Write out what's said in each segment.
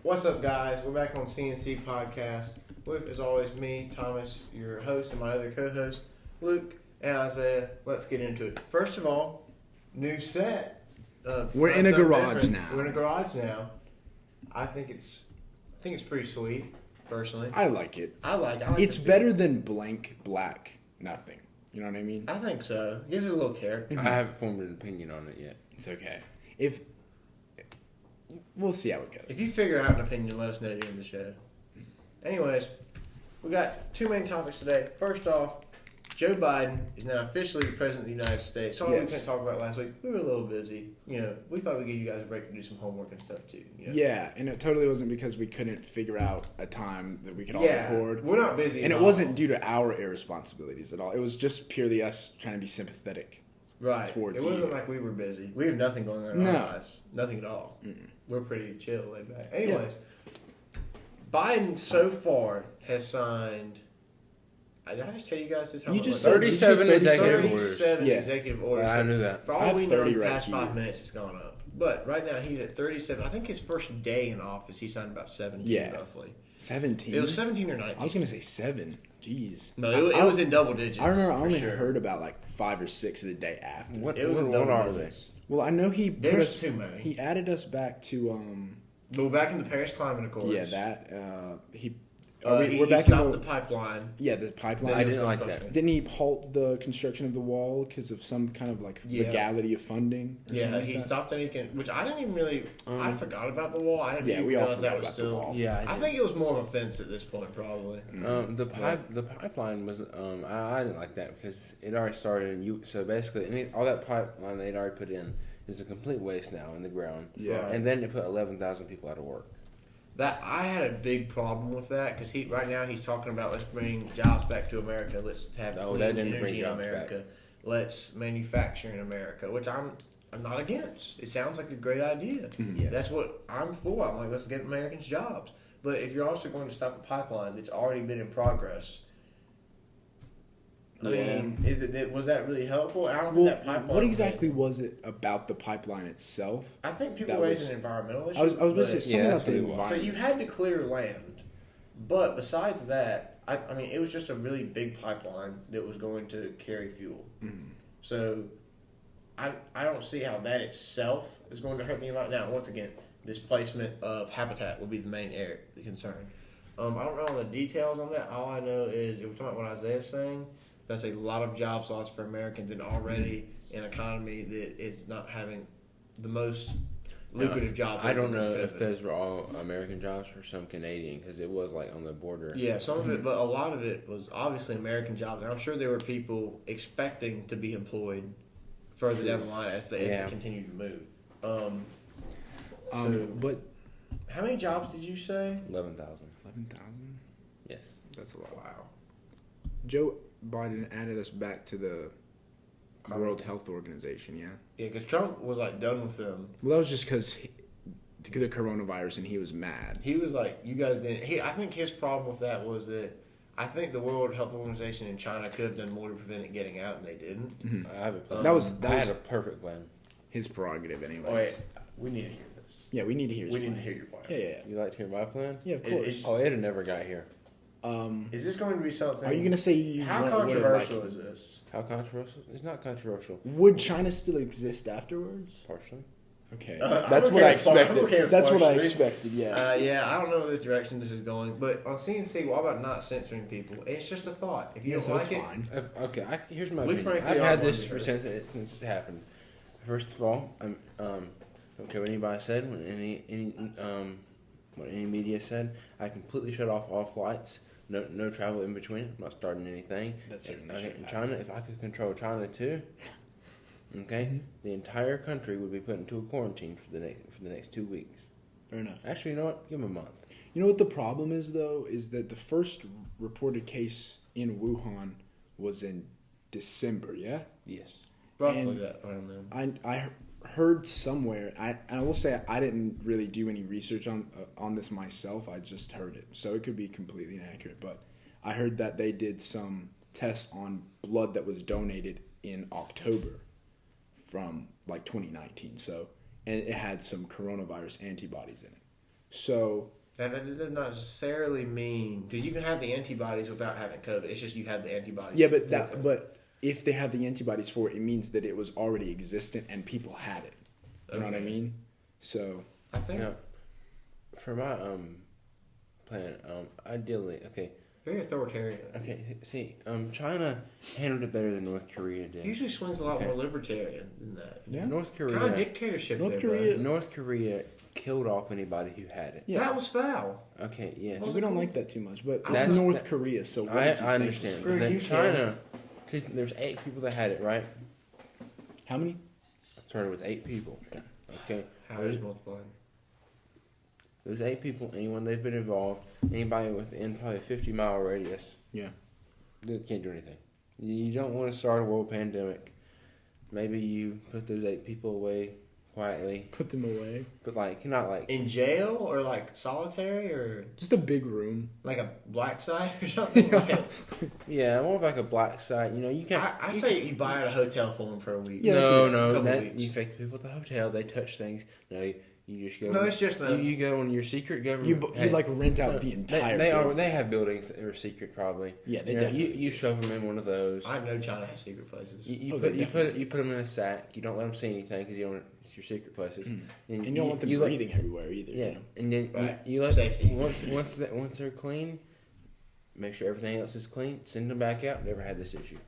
What's up, guys? We're back on CNC Podcast with, as always, me, Thomas, your host, and my other co-host, Luke and Isaiah. Let's get into it. First of all, new set. We're in a garage now. We're in a garage now. I think it's pretty sweet, personally. I like it. I like it's better than blank, black, nothing. You know what I mean? I think so. It gives it a little character. I haven't formed an opinion on it yet. It's okay. We'll see how it goes. If you figure out an opinion, let us know during the show. Anyways, we got two main topics today. First off, Joe Biden is now officially the President of the United States. Something we couldn't talk about last week. We were a little busy. You know, we thought we'd give you guys a break to do some homework and stuff too. You know? Yeah, and it totally wasn't because we couldn't figure out a time that we could all record. We're not busy and at it all. wasn't due to our irresponsibilities at all. It was just purely us trying to be sympathetic. Right. It wasn't like we were busy. We have nothing going on in our lives. Nothing at all. Mm-mm. We're pretty chill, laid back. Anyways, Biden so far has signed. Did I just tell you guys this? You just said 37 executive orders. 37 Yeah. executive orders. I knew that. For I all have we know, 30 in the right past here. 5 minutes, it's gone up. But right now, he's at 37. I think his first day in office, he signed about 17, roughly. 17? It was 17 or 19. I was going to say 7. Jeez. No, it was in double digits. I remember I only sure. heard about like 5 or 6 the day after. What It was in double are they? digits. Well, I know he There's too many. He added us back to But back in the Paris Climate Accords. yeah, that he We're back stopped the pipeline. Yeah, the pipeline. I didn't like that. Didn't he halt the construction of the wall because of some kind of like legality of funding? Or Yeah, like he that? stopped anything, which I didn't even really. I forgot about the wall. I didn't even we all realize that forgot was about the still. wall. Yeah, I think it was more of a fence at this point, probably. The pipeline was I didn't like that because it already started and so basically all that pipeline they'd already put in is a complete waste now in the ground. Yeah. And then it put 11,000 people out of work. That I had a big problem with that because right now he's talking about let's bring jobs back to America. Let's have clean that didn't bring energy in jobs America. Let's manufacture in America, which I'm not against. It sounds like a great idea. Yes. That's what I'm for. I'm like, let's get Americans jobs. But if you're also going to stop a pipeline that's already been in progress, I mean, was that really helpful? I don't think that pipeline. What exactly was it about the pipeline itself? I think people that raised was- an environmental issue. I was going to say something that's about the what it was. So environment. you had to clear land, but besides that, I mean, it was just a really big pipeline that was going to carry fuel. Mhm. So I don't see how that itself is going to hurt the environment. Now, once again, displacement of habitat will be the main concern. I don't know all the details on that. All I know is, if we're talking about what Isaiah's saying, that's a lot of job loss for Americans and already an economy that is not having the most lucrative jobs. I don't know because if those were all American jobs or some Canadian because it was like on the border. Yeah, some of it, but a lot of it was obviously American jobs. And I'm sure there were people expecting to be employed further down the line as they continue to move. But How many jobs did you say? 11,000. 11,000? Yes. That's a lot. Wow. Joe Biden added us back to the World Health Organization, yeah? Yeah, because Trump was like done with them. Well, that was just because the coronavirus and he was mad. He was like, you guys didn't. I think his problem with that was that I think the World Health Organization in China could have done more to prevent it getting out, and they didn't. Mhm. I have a plan. That was I had a perfect plan. his prerogative anyway. Wait, we need to hear this. Yeah, we need to hear his We need plan. to hear your plan. Yeah. You like to hear my plan? Yeah, of It- course. Oh, it had never got here. Is this going to be something? Are you going to say you How want- controversial like- is this? How controversial? It's not controversial. Would China still exist afterwards? Partially. Okay. I'm That's what okay I with par- expected. I'm okay with That's what I partially. expected, yeah. Yeah, I don't know this direction this is going, but on CNC, what about not censoring people? It's just a thought. If you Yeah, don't so like it's it, fine. Here's my We opinion. frankly I've are had one this to for hear. since it happened. First of all, don't care what anybody said. What any media said, I completely shut off all flights. No travel in between. I'm not starting anything. That's certainly Okay, should in happen. China, if I could control China too, okay, Mm-hmm. the entire country would be put into a quarantine for the next 2 weeks. Fair enough. Actually, you know what? Give them a month. You know what the problem is, though, is that the first reported case in Wuhan was in December, yeah? Yes. roughly And that around then. I heard somewhere, and I will say I didn't really do any research on this myself. I just heard it, so it could be completely inaccurate. But I heard that they did some tests on blood that was donated in October from like 2019. So, and it had some coronavirus antibodies in it. So That does not necessarily mean because you can have the antibodies without having COVID. It's just you have the antibodies. yeah, for COVID. but if they have the antibodies for it, it means that it was already existent and people had it. You know what I Okay. mean? So I think For my plan, ideally, okay, very authoritarian. see, China handled it better than North Korea did. Usually swings a lot Okay. more libertarian than that. yeah, North Korea, Kind of dictatorship. North there, Korea- bud. North Korea killed off anybody who had it. yeah. That was foul. Okay, yes. Well, we don't like that too much, but That's- it's North that- Korea, so what I did you think understand. was- But then you China, see, there's 8 people that had it, right? How many? Started with 8 people. Okay. How is multiplying? Those 8 people, anyone they've been involved, anybody within probably a 50-mile radius, Yeah. they can't do anything. You don't want to start a world pandemic. Maybe you put those 8 people away quietly, Put them away. but not like In jail or like solitary or Just a big room. like a black site or something? yeah, more of like a black site. You can't. I say you buy out a hotel for them for a week. Yeah, that's a no, couple that, weeks. you infect the people at the hotel. They touch things. No, you just go. No, it's just the. you go on your secret government. You like rent out the They, entire. they are. building. They have buildings that are secret, probably. Yeah, they You know, definitely. You shove them in one of those. I know China has secret places. You Oh, put they you definitely put them in a sack. You don't let them see anything because you don't. It's your secret places. And you don't want them let- breathing everywhere either. Yeah, You know? and then Right. you let Safety. once they're clean, make sure everything else is clean. Send them back out. Never had this issue.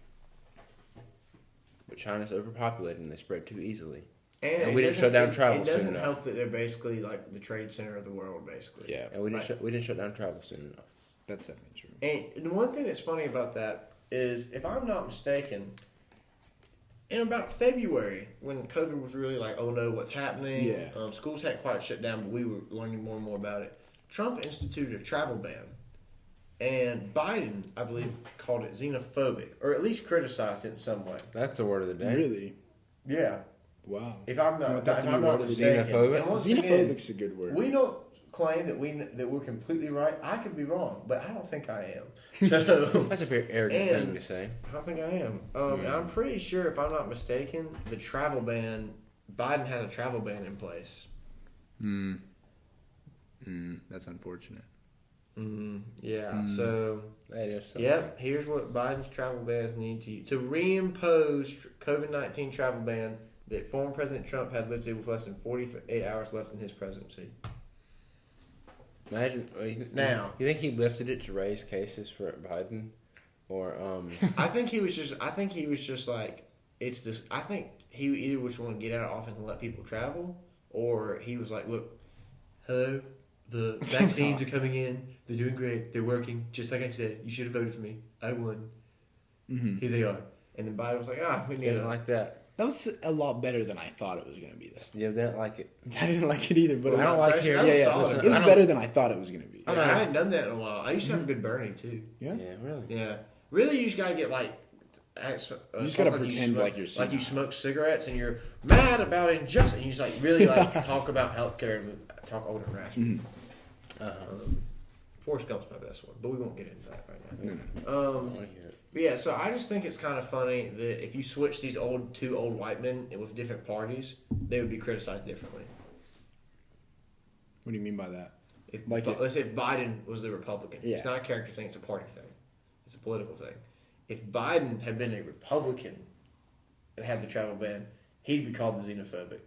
But China's overpopulated and they spread too easily. And it we didn't doesn't- shut down travel It soon doesn't enough. help that they're basically like the trade center of the world, basically. Yeah, And we didn't Right. we didn't shut down travel soon enough. that's definitely true. And the one thing that's funny about that is, if I'm not mistaken, in about February, when COVID was really like, oh no, what's happening? Yeah. Schools hadn't quite shut down, but we were learning more and more about it. Trump instituted a travel ban. And Biden, I believe, called it xenophobic, or at least criticized it in some way. That's the word of the day. Really? Yeah. Wow. If I'm You not, want that if to be I'm not word of the mistaken. xenophobic? And once again, Xenophobic's a good word. we don't claim that we're completely right. I could be wrong, but I don't think I am. So That's a very arrogant And- thing to say. I don't think I am. And I'm pretty sure, if I'm not mistaken, the travel ban. Biden had a travel ban in place. That's unfortunate. Yeah. So That is something. yep. Here's what Biden's travel bans need to reimpose COVID-19 travel ban that former President Trump had lifted with less than 48 hours left in his presidency. Imagine Now- You think he lifted it to raise cases for Biden, or I think he was just like, it's this. I think he either was want to get out of office and let people travel, or he was like, look, hello, the vaccines are coming in. They're doing great. They're working. Just like I said, you should have voted for me. I won. Here they are. And then Biden was like, we need didn't to like that. That was a lot better than I thought it was going to be. Though. Yeah, didn't like it. I didn't like it either, but it I was, don't like That hearing. was yeah, solid. Listen, it was I don't- better than I thought it was going to be. I hadn't done that in a while. I used to have a good Bernie too. Yeah. Yeah, really. Yeah, really, you just gotta get like. You just gotta pretend smoke, like you're like you senile. smoke cigarettes and you're mad about injustice. And you just like really like talk about healthcare and talk old and rational. Forrest Gump's my best one, but we won't get into that right now. I want to hear it. But yeah, so I just think it's kind of funny that if you switch these two old white men with different parties, they would be criticized differently. What do you mean by that? If Like if- let's say Biden was the Republican, Yeah. it's not a character thing; it's a party thing. It's a political thing. If Biden had been a Republican and had the travel ban, he'd be called the xenophobic.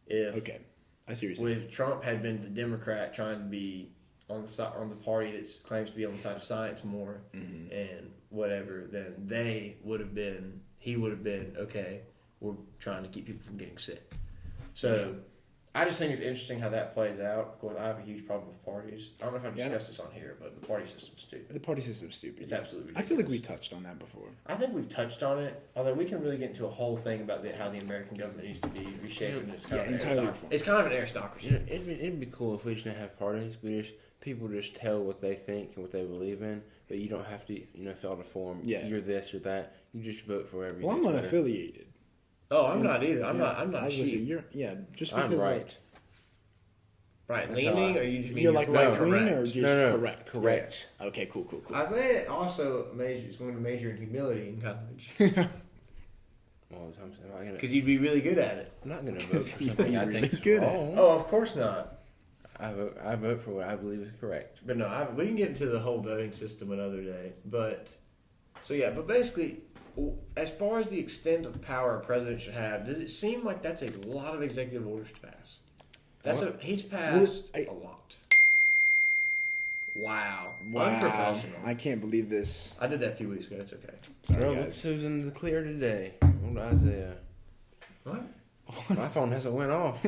If Okay, I see what you're saying. if Trump had been the Democrat trying to be on the side on the party that claims to be on the side of science more and whatever, then he would have been okay. We're trying to keep people from getting sick. So I just think it's interesting how that plays out. Of course, I have a huge problem with parties. I don't know if I've discussed this on here, but the party system's stupid. The party system's stupid. It's absolutely I feel like we ridiculous. touched on that before. I think we've touched on it, although we can really get into a whole thing about how the American government needs to be reshaped and it's kind Yeah, of an entirely aristoc- reformed. It's kind of an aristocracy. You know, it'd be cool if we didn't have parties. People just tell what they think and what they believe in, but you don't have to fill out a form. Yeah. You're this or that. You just vote for whatever. you Well, I'm think's better. unaffiliated. Oh, I'm not either. I'm not I was gonna say, cheap. just because I'm right. Right That's leaning, how or you just mean you're like right wing correct? or just No, correct. correct. Yeah. Okay, cool. Isaiah also is going to major in humility in college All the time. because you'd be really good at it. I'm not gonna vote for You'd something be I really think is good at it. wrong. Oh, of course not. I vote for what I believe is correct. But no, we can get into the whole voting system another day. But basically, as far as the extent of power a president should have, does it seem like that's a lot of executive orders to pass? He's passed a lot. Wow. Unprofessional. I can't believe this. I did that a few weeks ago. It's okay. Sorry, Well, guys. who's in the clear today? Old Isaiah. What? My phone hasn't went off.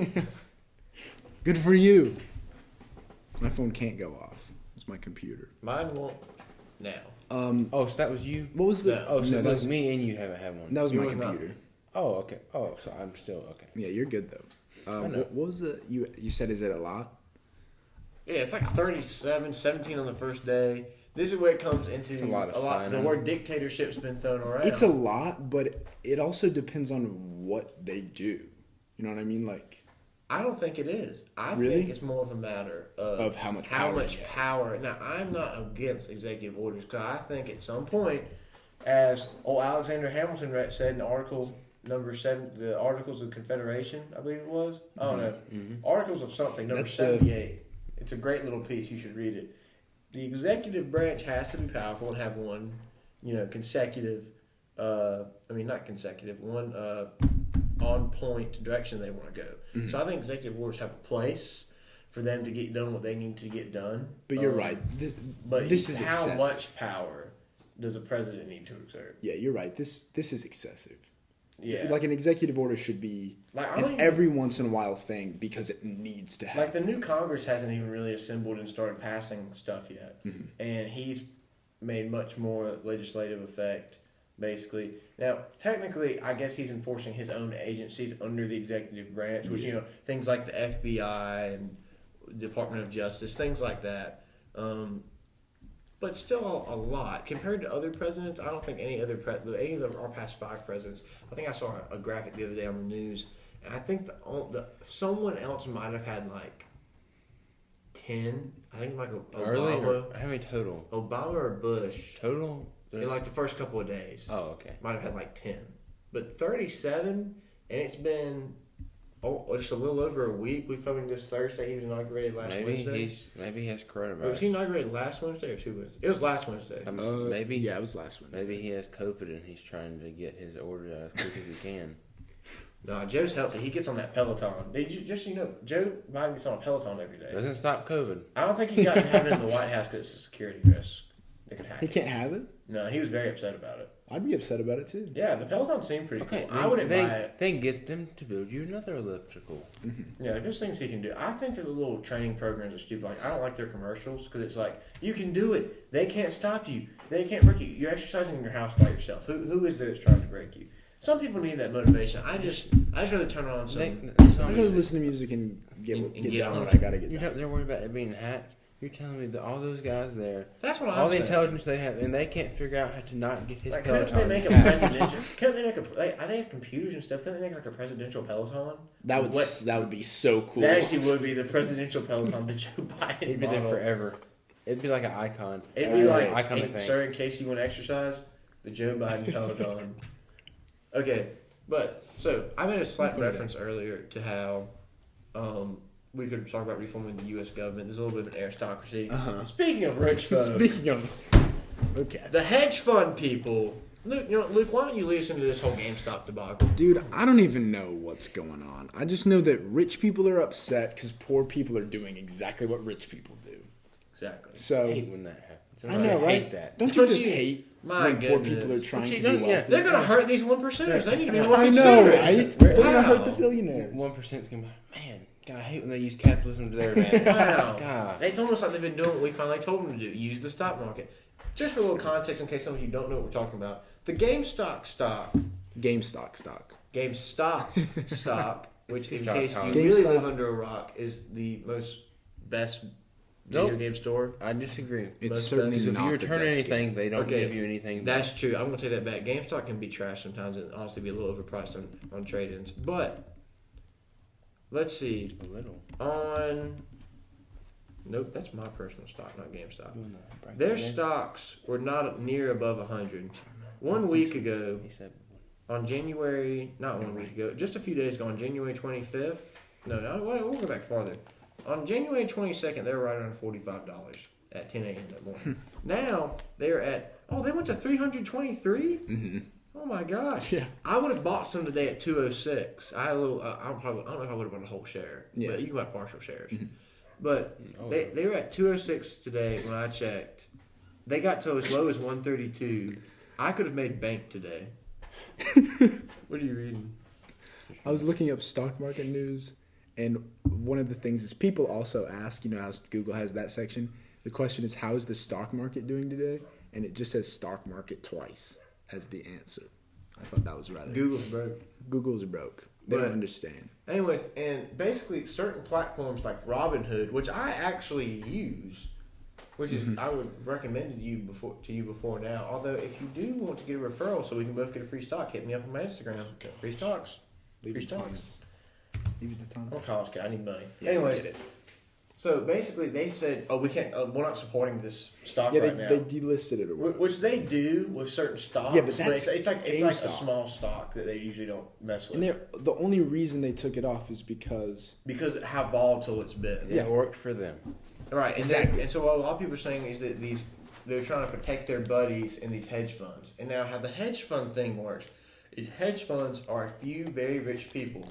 Good for you. My phone can't go off. It's my computer. Mine won't now. Oh, so that was you? What was the? No. Oh, so no, that that was was me and you haven't had one. that was my Yours not. computer. Oh, okay. Oh, so I'm still okay. Yeah, you're good though. I know. What was the? You said is it a lot? Yeah, it's like 37, 17 on the first day. This is where it comes into It's a lot of The signing. word dictatorship's been thrown around. It's a lot, but it also depends on what they do. You know what I mean? Like, I don't think it is. I Really? think it's more of a matter of how much how power much he has. power. Now, I'm not against executive orders because I think at some point, as old Alexander Hamilton said in Article Number 7, the Articles of Confederation, I believe it was. I don't know. Articles of something, number That's the- 78. It's a great little piece. You should read it. The executive branch has to be powerful and have one, consecutive. Not consecutive. One on point direction they want to go. So I think executive orders have a place for them to get done what they need to get done. but you're right. But This is how excessive. much power does a president need to exert? Yeah, you're right. This is excessive. Yeah, Like an executive order should be Like, I an don't even- every once in a while thing because it needs to happen. like the new Congress hasn't even really assembled and started passing stuff yet, and he's made much more legislative effect. Basically, now technically, I guess he's enforcing his own agencies under the executive branch, which things like the FBI and Department of Justice, things like that. But still a lot compared to other presidents. I don't think any of our past 5 presidents. I think I saw a graphic the other day on the news, and I think someone else might have had like 10. I think like Early Obama, or how many total? Obama or Bush Total? in like the first couple of days. Oh, okay. Might have had like 10, but 37, and it's been just a little over a week. We filming this Thursday. He was inaugurated last Wednesday. Maybe he has coronavirus. Was he inaugurated last Wednesday or 2 Wednesdays? It was last Wednesday. Maybe. Yeah, it was last one. Maybe he has COVID and he's trying to get his order out as quick as he can. No, Joe's healthy. He gets on that Peloton. Did you Joe Biden gets on a Peloton every day. Doesn't stop COVID. I don't think he got to have it in the White House because it's a security risk. They could hack He it. can't have it? No, he was very upset about it. I'd be upset about it too. Yeah, the Peloton seemed pretty Okay, cool. I wouldn't buy they, it. they get them to build you another elliptical. Yeah, like there's things he can do. I think that the little training programs are stupid. Like I don't like their commercials because it's like you can do it. They can't stop you. They can't break you. You're exercising in your house by yourself. Who is there that's trying to break you? Some people need that motivation. I just rather turn on some. I'd rather listen to music and get get done on what I gotta get You're done. they're worried about it being hacked. You're telling me that all those guys there, That's what I'm all the saying. intelligence they have, and they can't figure out how to not get his Like, couldn't Peloton they make a hacked. presidential? Couldn't they make a? Like, they have computers and stuff. Couldn't they make like a presidential Peloton? That would be so cool. That actually would be the presidential Peloton that Joe Biden. It'd be there model. forever. It'd be like an icon. It'd be like, iconic thing. sir, in case you want to exercise, the Joe Biden Peloton. Okay, but so I made a slight Funny reference earlier to how we could talk about reforming the U.S. government. There's a little bit of an aristocracy. Uh-huh. Speaking of rich folks, Speaking of, okay, the hedge fund people. Luke, why don't you listen to this whole GameStop debacle? dude, I don't even know what's going on. I just know that rich people are upset because poor people are doing exactly what rich people do. Exactly. I So hate when that happens. I know, I right? hate that. Don't you But just you- hate My when poor people are goodness. trying But to you be don't- yeah, wealthy? They're gonna hurt these 1%ers. They need to be more I know, considerate. right? They're gonna hurt the Wow. billionaires. 1%'s gonna be man. God, I hate when they use capitalism to their advantage. Wow. God. It's almost like they've been doing what we finally told them to do. Use the stock market. Just for a little context, in case some of you don't know what we're talking about, the GameStop stock, which in Stock case you time. really GameStop. live under a rock, is the best video Nope. game store. I disagree. It's Most certainly Because if not you the return best anything, game. they don't Okay. give you anything. That's true. I'm gonna take that back. GameStop can be trash sometimes and honestly be a little overpriced on trade-ins. But let's see. a little. Nope, that's my personal stock, not GameStop. Doing the break Their again. stocks were not near above 100. 1 week ago, He said, on January, not 1 week ago, just a few days ago, on January 25th. No, we'll go back farther. On January 22nd, they were right around $45 at 10 a.m. that morning. Now they're at they went to 323. Mm-hmm. Oh my gosh! Yeah. I would have bought some today at 206. I had a little. I don't know if I would have bought a whole share. Yeah. But you can buy partial shares. Mm-hmm. But they were at 206 today when I checked. They got to as low as 132. I could have made bank today. What are you reading? I was looking up stock market news, and one of the things is people also ask, as Google has that section, the question is, how is the stock market doing today? And it just says stock market twice as the answer. I thought that was rather... Google's broke. Google's broke. They don't understand. Anyways, and basically certain platforms like Robinhood, which I actually use, which is I would recommend to you before now. Although if you do want to get a referral so we can both get a free stock, hit me up on my Instagram. Get free stocks. Leave Free it to stocks. Thomas. Leave it to I'm a Thomas. college kid. I need money. Yeah, Anyways, get it. so basically they said, we can't. We're not supporting this stock Yeah, right now. they delisted it or whatever. Which they do with certain stocks. Yeah, but that's it's like a GameStop. small stock that they usually don't mess with. And the only reason they took it off is because... Because of how volatile it's been. It worked for them. Right, Exactly. And so what a lot of people are saying is that they're trying to protect their buddies in these hedge funds. And now how the hedge fund thing works is hedge funds are a few very rich people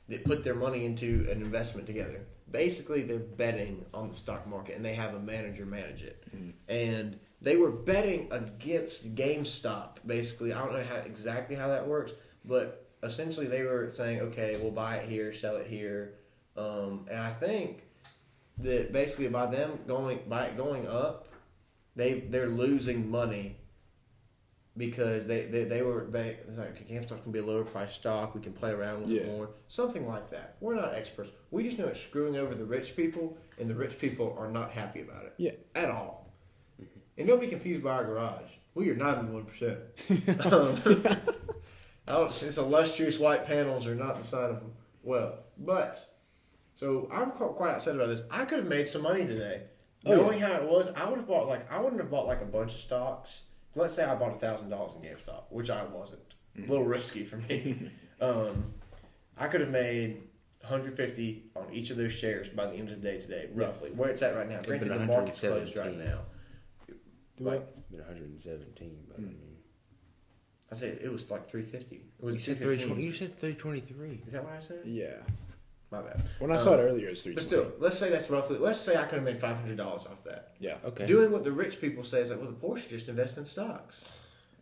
that put their money into an investment together. Basically, they're betting on the stock market, and they have a manager manage it. And they were betting against GameStop, basically. I don't know exactly how that works, but essentially they were saying, okay, we'll buy it here, sell it here. And I think that basically by it going up, they're losing money because they were it's like GameStop can be a lower price stock. We can play around with it more, something like that. We're not experts. We just know it's screwing over the rich people, and the rich people are not happy about it. Yeah. At all. And don't be confused by our garage. We are not in the 1%. Its illustrious white panels are not the sign of wealth. But so I'm quite upset about this. I could have made some money today. Knowing how it was, I wouldn't have bought like a bunch of stocks. Let's say I bought $1,000 in GameStop, which I wasn't. A little risky for me. I could have made $150 on each of those shares by the end of the day today, roughly. Where it's at right now. Granted, the market's closed right now. Like, Been 117, but I mean, I said it was like 350. It was you said 320. You said 323. Is that what I said? yeah. My bad. When I saw it earlier, it was 320. But still, let's say I could have made $500 off that. Yeah. Okay. Doing what the rich people say is like, well, the poor should just invest in stocks.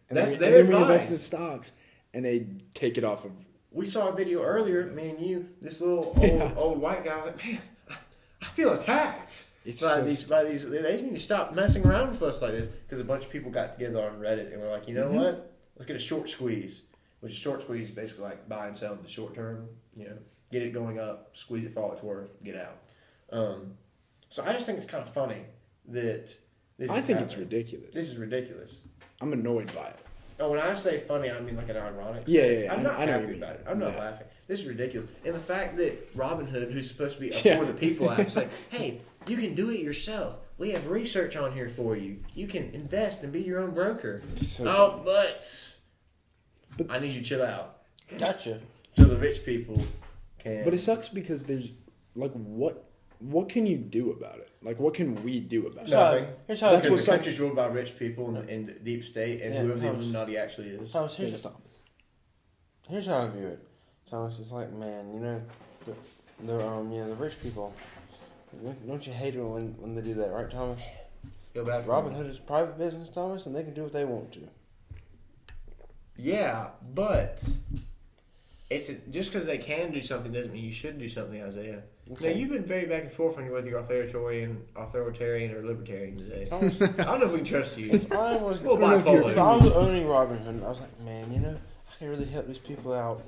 And That's then, their and then we invest in advice. stocks, and they take it off of... We saw a video earlier, me and you, this little old white guy, like, man, I feel attacked It's by so these. They need to stop messing around with us like this, because a bunch of people got together on Reddit and were like, you know what? Let's get a short squeeze, which is short squeeze is basically like buy and sell in the short term. Get it going up, squeeze it for all it's worth, get out. So I just think it's kind of funny that this. I is think it's happening. ridiculous. This is ridiculous. I'm annoyed by it. Oh, when I say funny, I mean like an ironic Yeah, sense. yeah, I'm not I know what happy you mean. about it. I'm not Yeah. laughing. This is ridiculous. And the fact that Robinhood, who's supposed to be a Yeah. for the people app, is like, hey, you can do it yourself. We have research on here for you. You can invest and be your own broker. So- But But- I need you to chill out. Gotcha. So the rich people can. But it sucks because there's, like, what can you do about it? Like, what can we do about it? Nothing. Here's how That's Because what the sucks. country's ruled by rich people and deep state and Yeah, whoever the Thomas. Illuminati actually is. Thomas, Here's Thomas. here's how I view it. Thomas, it's like, man, the rich people. Don't you hate it when they do that, right, Thomas? Feel bad for them. Robinhood is private business, Thomas, and they can do what they want to. Yeah, but just because they can do something doesn't mean you should do something, Isaiah. Okay. Now, you've been very back and forth on whether you're authoritarian or libertarian today. Thomas, I don't know if we can trust you. if I was, Well, if bipolar. I was owning Robinhood, I was like, man, I can really help these people out,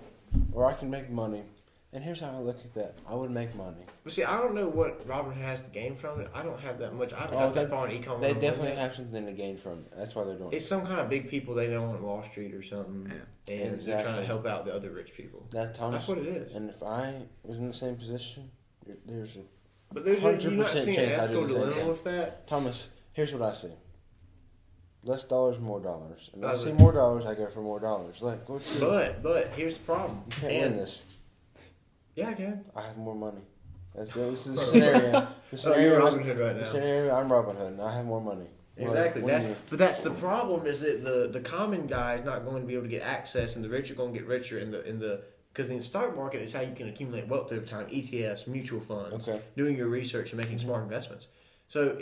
or I can make money. And here's how I look at that: I would make money. But see, I don't know what Robinhood has to gain from it. I don't have that much. I've Oh, got that they- far in e-commerce. They definitely have something to gain from it. That's why they're doing it. It's some kind of big people they know on Wall Street or something, and they're trying Exactly. to help out the other rich people. That's Thomas. That's what it is. And if I was in the same position, there's a But you're not 100% seeing an chance I do ethical the same dilemma thing. with that. Thomas. Here's what I see: less dollars, more dollars. And I Does see it? more dollars, I go for more dollars. Like, go to. But here's the problem. You can't And- win this. Yeah, I can. I have more money. This is the scenario. So you're Robin Hood right The now. scenario, I'm Robin Hood, and I have more money. Exactly. What do you But that's the problem is that the common guy is not going to be able to get access, and the rich are going to get richer because in the stock market is how you can accumulate wealth over time. ETFs, mutual funds, doing your research and making smart investments. So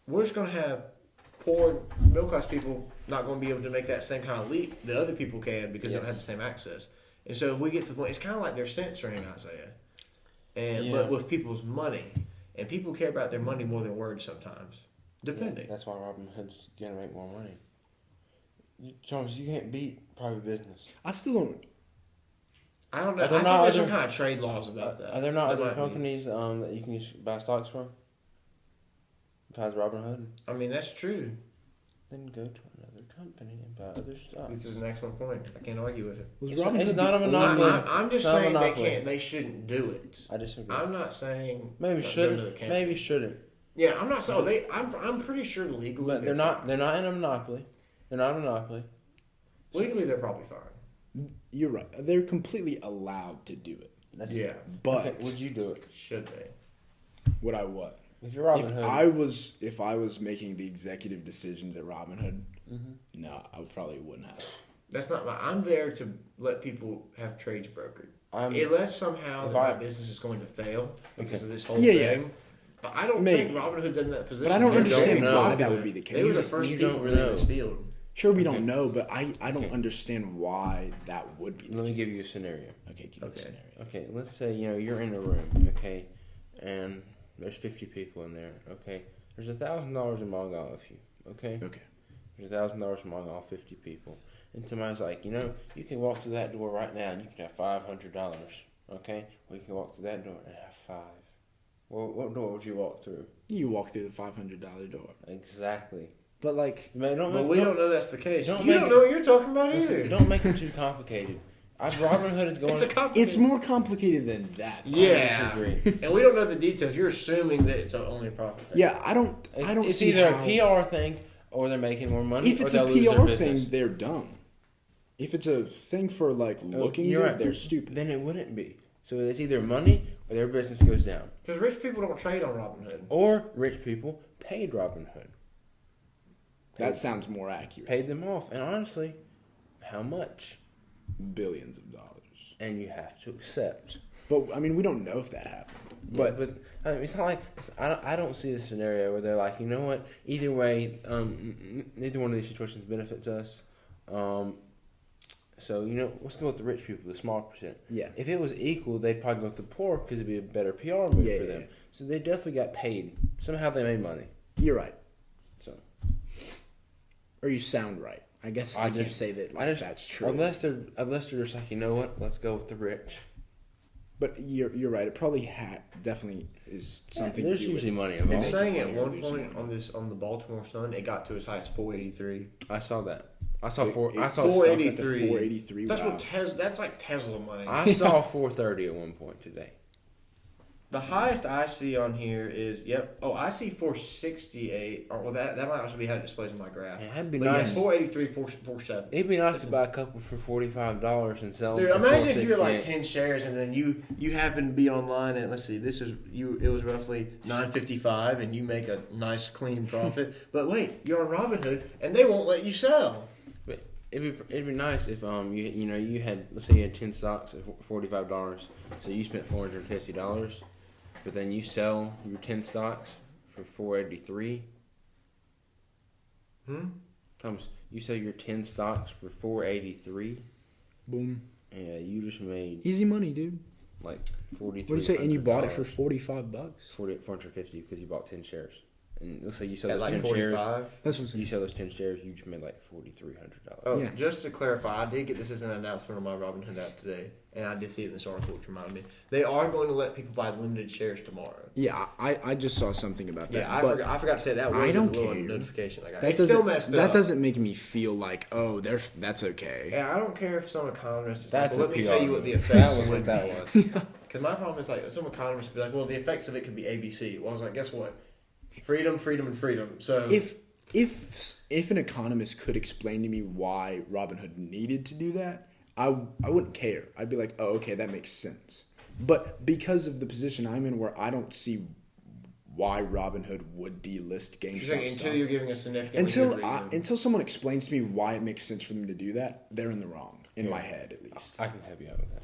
we're just going to have poor middle class people not going to be able to make that same kind of leap that other people can because they don't have the same access. And so if we get to the point, it's kind of like they're censoring Isaiah, but with people's money, and people care about their money more than words sometimes. Depending. Yeah, that's why Robin Hood's gonna make more money. Jones, you can't beat private business. I still don't. I don't know. I think there's some kind of trade laws about that. Are there not other companies that you can buy stocks from? Besides Robin Hood? I mean, that's true. Then go to another company and buy other stocks. This is an excellent point. I can't argue with it. It's not a monopoly. I'm just saying they shouldn't do it. I disagree. I'm not saying maybe shouldn't. Maybe shouldn't. Yeah, I'm not saying I'm pretty sure legally. But they're not. They're not in a monopoly. They're not a monopoly. Legally, they're probably fine. You're right. They're completely allowed to do it. But okay, would you do it? Should they? Would I what? If you're Robin Hood, if I was making the executive decisions at Robin Hood, no, I probably wouldn't have. That's not my. I'm there to let people have trades brokered. Unless somehow my business is going to fail because of this whole thing. Yeah. But I don't think Robin Hood's in that position. But I don't understand why that would be the case. They were the first people in this field. Sure, we don't know, but I don't understand why that would be the case. Let me give you a scenario. Okay, give me a scenario. Okay, let's say, you're in a room, okay, and there's 50 people in there, okay? There's $1,000 among all of you, okay? Okay. There's $1,000 among all 50 people. And somebody's like, you can walk through that door right now and you can have $500, okay? Or you can walk through that door and have $5. Well, what door would you walk through? You walk through the $500 door. Exactly. But we don't know that's the case. You don't know what you're talking about either. Don't make it too complicated. Robin Hood is going. It's more complicated than that. Yeah, and we don't know the details. You're assuming that it's only a profit thing. Yeah, I don't. It's either a PR thing or they're making more money. If it's a PR thing, they're dumb. If it's a thing for looking good, right. They're stupid. Then it wouldn't be. So it's either money or their business goes down. Because rich people don't trade on Robin Hood. Or rich people paid Robin Hood. That sounds more accurate. Paid them off. And honestly, how much? Billions of dollars. And you have to accept. But, I mean, we don't know if that happened. But I mean, it's not like... I don't see a scenario where they're like, you know what? Either way, neither one of these situations benefits us. So, let's go with the rich people, the small percent. Yeah. If it was equal, they'd probably go with the poor because it'd be a better PR move for them. Yeah. So they definitely got paid. Somehow they made money. You're right. So... Or you sound right. I guess I can't say that that's true. Unless they're just like, you know what, let's go with the rich. But you're right. It probably definitely is something. There's to do usually with money involved. It's saying at one point on the Baltimore Sun, it got to as high as 483. I saw that. I saw 483. 483. That's what that's like Tesla money. I saw 430 at one point today. The highest I see on here is I see 468. Or that might also be how it displays in my graph. Yeah, that'd be nice. 483, 447. It'd be nice to buy a couple for $45 and sell them. Dude, imagine if you had 10 shares and then you happen to be online and let's see, it was roughly $9.55 and you make a nice clean profit. But wait, you're on Robinhood and they won't let you sell. But it'd be nice if you had, let's say you had 10 stocks at $45, so you spent $450. But then you sell your 10 stocks for $483. Thomas, you sell your 10 stocks for $483. Boom. Yeah, you just made easy money, dude. Like $4,300. What did you say? And you bought it for $45? $450 because you bought 10 shares. And let's say you sell those like 10 45? shares. That's what I'm saying. You sell those 10 shares, you just made like $4,300. Oh, yeah. Just to clarify, I did get this as an announcement on my Robinhood app today, and I did see it in this article, which reminded me. They are going to let people buy limited shares tomorrow. Yeah, I just saw something about that. Yeah, I forgot to say that was I don't a little care. Notification. That still messed up. That doesn't make me feel like, that's okay. Yeah, I don't care if some economist is that's let me tell you what the effects that was what that was. Because my problem is some economists would be like, well, the effects of it could be ABC. Well, I was like, guess what? Freedom, freedom, and freedom. So if an economist could explain to me why Robinhood needed to do that, I wouldn't care. I'd be like, oh, okay, that makes sense. But because of the position I'm in, where I don't see why Robinhood would delist GameStop You're saying stock. until you're giving a significant reason. Until someone explains to me why it makes sense for them to do that, they're in the wrong, in my head at least. I can help you out with that.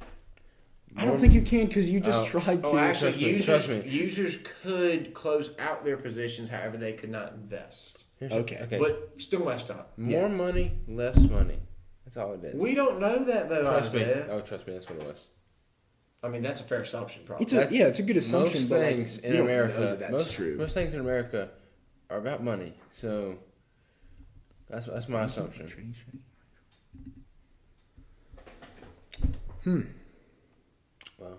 I don't think you can because you just tried to. Oh, actually, trust me. users could close out their positions, however, they could not invest. Okay. But still messed up. More money, less money. That's all it is. We don't know that, though, Trust me. Isaiah. Oh, trust me, that's what it was. I mean, that's a fair assumption, probably. It's a good assumption, Most but things like, in you don't America, know that that's true. Most things in America are about money. So that's my assumption. Well,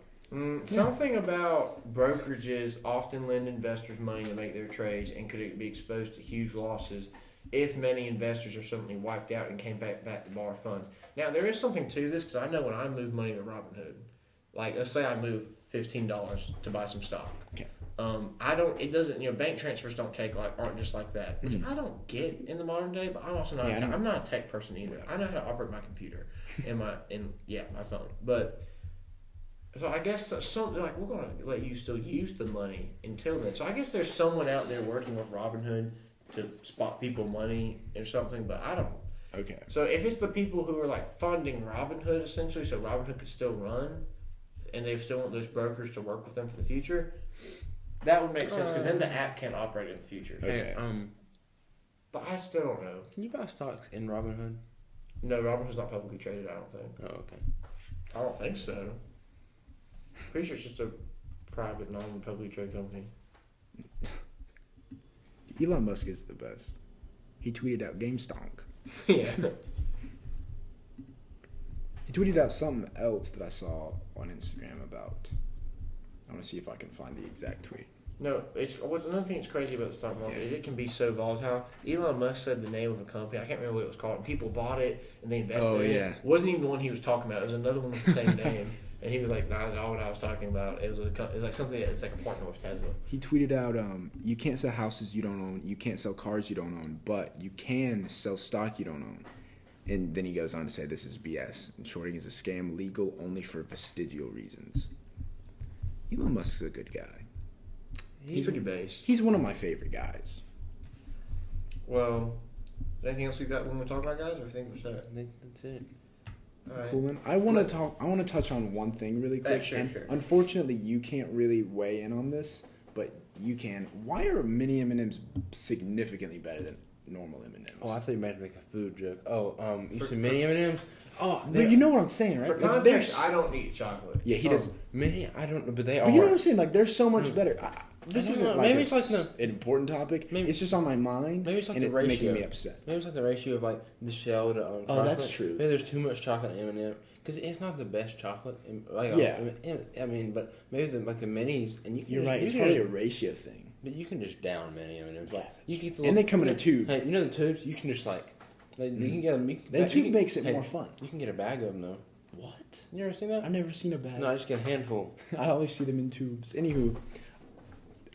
Something about brokerages often lend investors money to make their trades, and could it be exposed to huge losses if many investors are suddenly wiped out and came back to borrow funds? Now, there is something to this, because I know when I move money to Robinhood, like let's say I move $15 to buy some stock. Okay. It doesn't, bank transfers aren't just like that, which I don't get in the modern day, but I'm also not, I'm not a tech person either. I know how to operate my computer and my phone. But, so I guess something like, we're going to let you still use the money until then. So I guess there's someone out there working with Robinhood to spot people money or something, but I don't. Okay. So if it's the people who are like funding Robinhood essentially, so Robinhood could still run, and they still want those brokers to work with them for the future, that would make sense, because then the app can't operate in the future. Okay. But I still don't know. Can you buy stocks in Robinhood? No, Robinhood's not publicly traded, I don't think. Oh, okay. I don't think so. Pretty sure it's just a private, non-publicly traded company. Elon Musk is the best. He tweeted out GameStonk. Yeah. He tweeted out something else that I saw on Instagram about. I want to see if I can find the exact tweet. No, another thing that's crazy about the stock market is it can be so volatile. Elon Musk said the name of a company, I can't remember what it was called, and people bought it and they invested in it. It wasn't even the one he was talking about. It was another one with the same name. And he was like, "Not at all what I was talking about. It was like something that's like a partner with Tesla." He tweeted out, "You can't sell houses you don't own. You can't sell cars you don't own, but you can sell stock you don't own." And then he goes on to say, "This is BS. And shorting is a scam, legal only for vestigial reasons." Elon Musk's a good guy. He's pretty base. He's one of my favorite guys. Well, anything else we got when we talk about, guys? Or I think we're set. I think that's it. All right. Cool. I want to touch on one thing really quick. Sure. Unfortunately, you can't really weigh in on this, but you can. Why are mini M&Ms significantly better than normal M&Ms? Oh, I thought you meant to make a food joke. Oh, you said mini M&Ms? Oh, but you know what I'm saying, right? For context, I don't eat chocolate. Yeah, he does. Mini, I don't know, but they are. But you know what I'm saying? Like, they're so much better. This isn't like maybe it's like an important topic. Maybe, it's just on my mind. Maybe it's like and the it's ratio. making me upset. Maybe it's like the ratio of like the shell to chocolate. Oh, that's true. Maybe there's too much chocolate in M&M because it's not the best chocolate. I mean, but maybe the minis and you can. You're right. It's probably a ratio thing. But you can just down many M&Ms. Yeah, you get the and they come in a tube. Hey, you know the tubes? You can just you can get them. The tube makes it more fun. You can get a bag of them though. What? You ever seen that? I've never seen a bag. No, I just get a handful. I always see them in tubes. Anywho.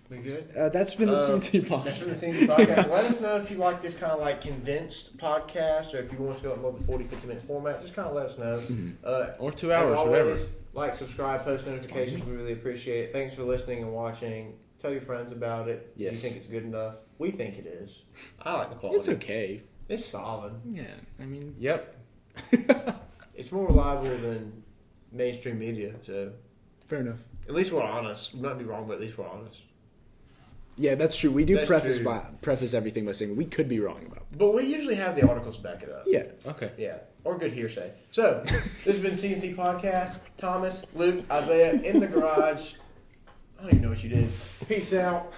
We good? That's been the CNC Podcast. That's been the CNC Podcast. Let us know if you like this kind of like condensed podcast, or if you want us to go in more of a 40-50-minute format. Just kind of let us know. Or 2 hours, whatever. Like, subscribe, post notifications. We really appreciate it. Thanks for listening and watching. Tell your friends about it. Yes. You think it's good enough? We think it is. I like the quality. It's okay. It's solid. Yeah, I mean. Yep. It's more reliable than mainstream media, so. Fair enough. At least we're honest. We might be wrong, but at least we're honest. Yeah, that's true. We do That's preface true. Everything by saying we could be wrong about this. But we usually have the articles to back it up. Yeah. Okay. Yeah. Or good hearsay. So, this has been CNC Podcast. Thomas, Luke, Isaiah in the garage. I don't even know what you did. Peace out.